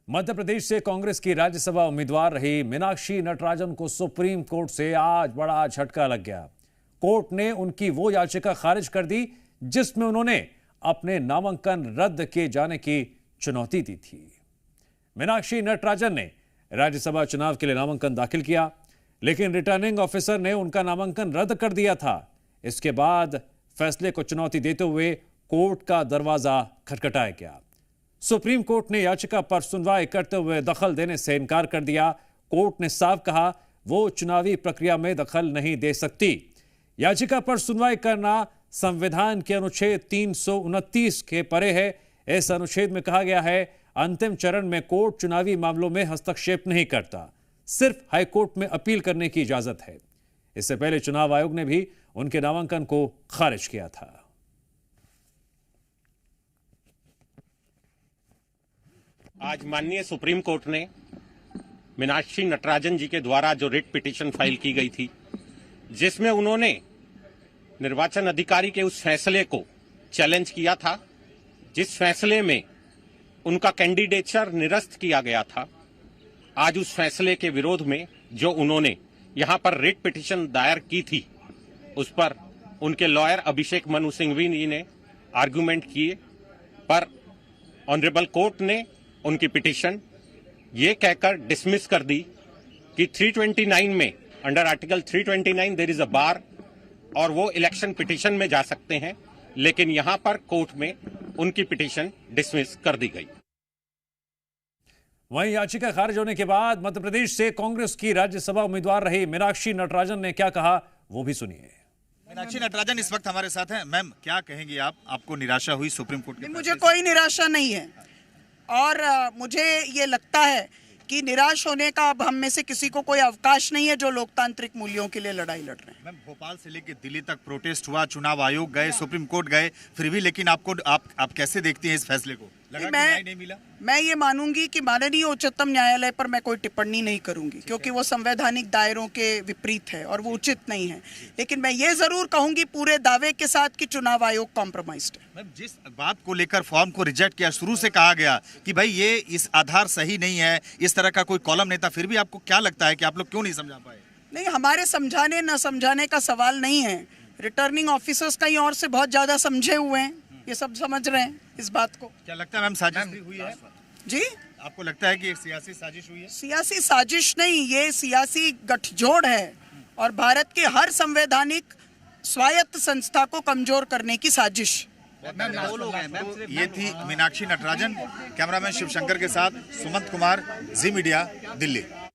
मध्य प्रदेश से कांग्रेस की राज्यसभा उम्मीदवार रही मीनाक्षी नटराजन को सुप्रीम कोर्ट से आज बड़ा झटका लग गया। कोर्ट ने उनकी वो याचिका खारिज कर दी जिसमें उन्होंने अपने नामांकन रद्द किए जाने की चुनौती दी थी। मीनाक्षी नटराजन ने राज्यसभा चुनाव के लिए नामांकन दाखिल किया, लेकिन रिटर्निंग ऑफिसर ने उनका नामांकन रद्द कर दिया था। इसके बाद फैसले को चुनौती देते हुए कोर्ट का दरवाजा खटखटाया गया। सुप्रीम कोर्ट ने याचिका पर सुनवाई करते हुए दखल देने से इनकार कर दिया। कोर्ट ने साफ कहा वो चुनावी प्रक्रिया में दखल नहीं दे सकती। याचिका पर सुनवाई करना संविधान के अनुच्छेद 329 के परे है। इस अनुच्छेद में कहा गया है अंतिम चरण में कोर्ट चुनावी मामलों में हस्तक्षेप नहीं करता, सिर्फ हाईकोर्ट में अपील करने की इजाजत है। इससे पहले चुनाव आयोग ने भी उनके नामांकन को खारिज किया था। आज माननीय सुप्रीम कोर्ट ने मीनाक्षी नटराजन जी के द्वारा जो रिट पिटीशन फाइल की गई थी, जिसमें उन्होंने निर्वाचन अधिकारी के उस फैसले को चैलेंज किया था, जिस फैसले में उनका कैंडिडेचर निरस्त किया गया था, आज उस फैसले के विरोध में जो उन्होंने यहां पर रिट पिटीशन दायर की थी, उस पर उनके लॉयर अभिषेक मनु सिंघवी जी ने आर्गुमेंट किए, पर ऑनरेबल कोर्ट ने उनकी पिटीशन ये कहकर डिसमिस कर दी कि 329 में under article 329 there is a bar और वो इलेक्शन पिटीशन में जा सकते हैं, लेकिन यहां पर कोर्ट में उनकी पिटीशन डिसमिस कर दी गई। वहीं याचिका खारिज होने के बाद मध्य प्रदेश से कांग्रेस की राज्यसभा उम्मीदवार रही मीनाक्षी नटराजन ने क्या कहा वो भी सुनिए। मीनाक्षी नटराजन इस वक्त हमारे साथ हैं। मैम, क्या कहेंगी आप? आपको निराशा हुई सुप्रीम कोर्ट के? मुझे कोई निराशा नहीं है और मुझे ये लगता है कि निराश होने का अब हम में से किसी को कोई अवकाश नहीं है जो लोकतांत्रिक मूल्यों के लिए लड़ाई लड़ रहे हैं। मैम, भोपाल से लेकर दिल्ली तक प्रोटेस्ट हुआ, चुनाव आयोग गए, सुप्रीम कोर्ट गए, फिर भी लेकिन आप कैसे देखती हैं इस फैसले को? लगा कि न्याय नहीं मिला? मैं ये मानूंगी कि माननीय उच्चतम न्यायालय पर मैं कोई टिप्पणी नहीं करूंगी, क्योंकि वो संवैधानिक दायरों के विपरीत है और वो उचित नहीं है। लेकिन मैं ये जरूर कहूंगी पूरे दावे के साथ कि चुनाव आयोग कॉम्प्रोमाइज्ड है। मैम, जिस बात को लेकर फॉर्म को रिजेक्ट किया, शुरू से कहा गया कि भाई ये इस आधार सही नहीं है, इस तरह का कोई कॉलम नहीं था, फिर भी आपको क्या लगता है कि आप लोग क्यों नहीं समझा पाए? नहीं, हमारे समझाने न समझाने का सवाल नहीं है। रिटर्निंग ऑफिसर्स कहीं और से बहुत ज्यादा समझे हुए हैं, ये सब समझ रहे हैं इस बात को। क्या लगता है मैम, साजिश हुई है? जी, आपको लगता है कि एक सियासी साजिश हुई है? सियासी साजिश नहीं, ये सियासी गठजोड़ है और भारत के हर संवैधानिक स्वायत्त संस्था को कमजोर करने की साजिश। ये थी मीनाक्षी नटराजन। कैमरामैन शिवशंकर के साथ सुमंत कुमार, जी मीडिया, दिल्ली।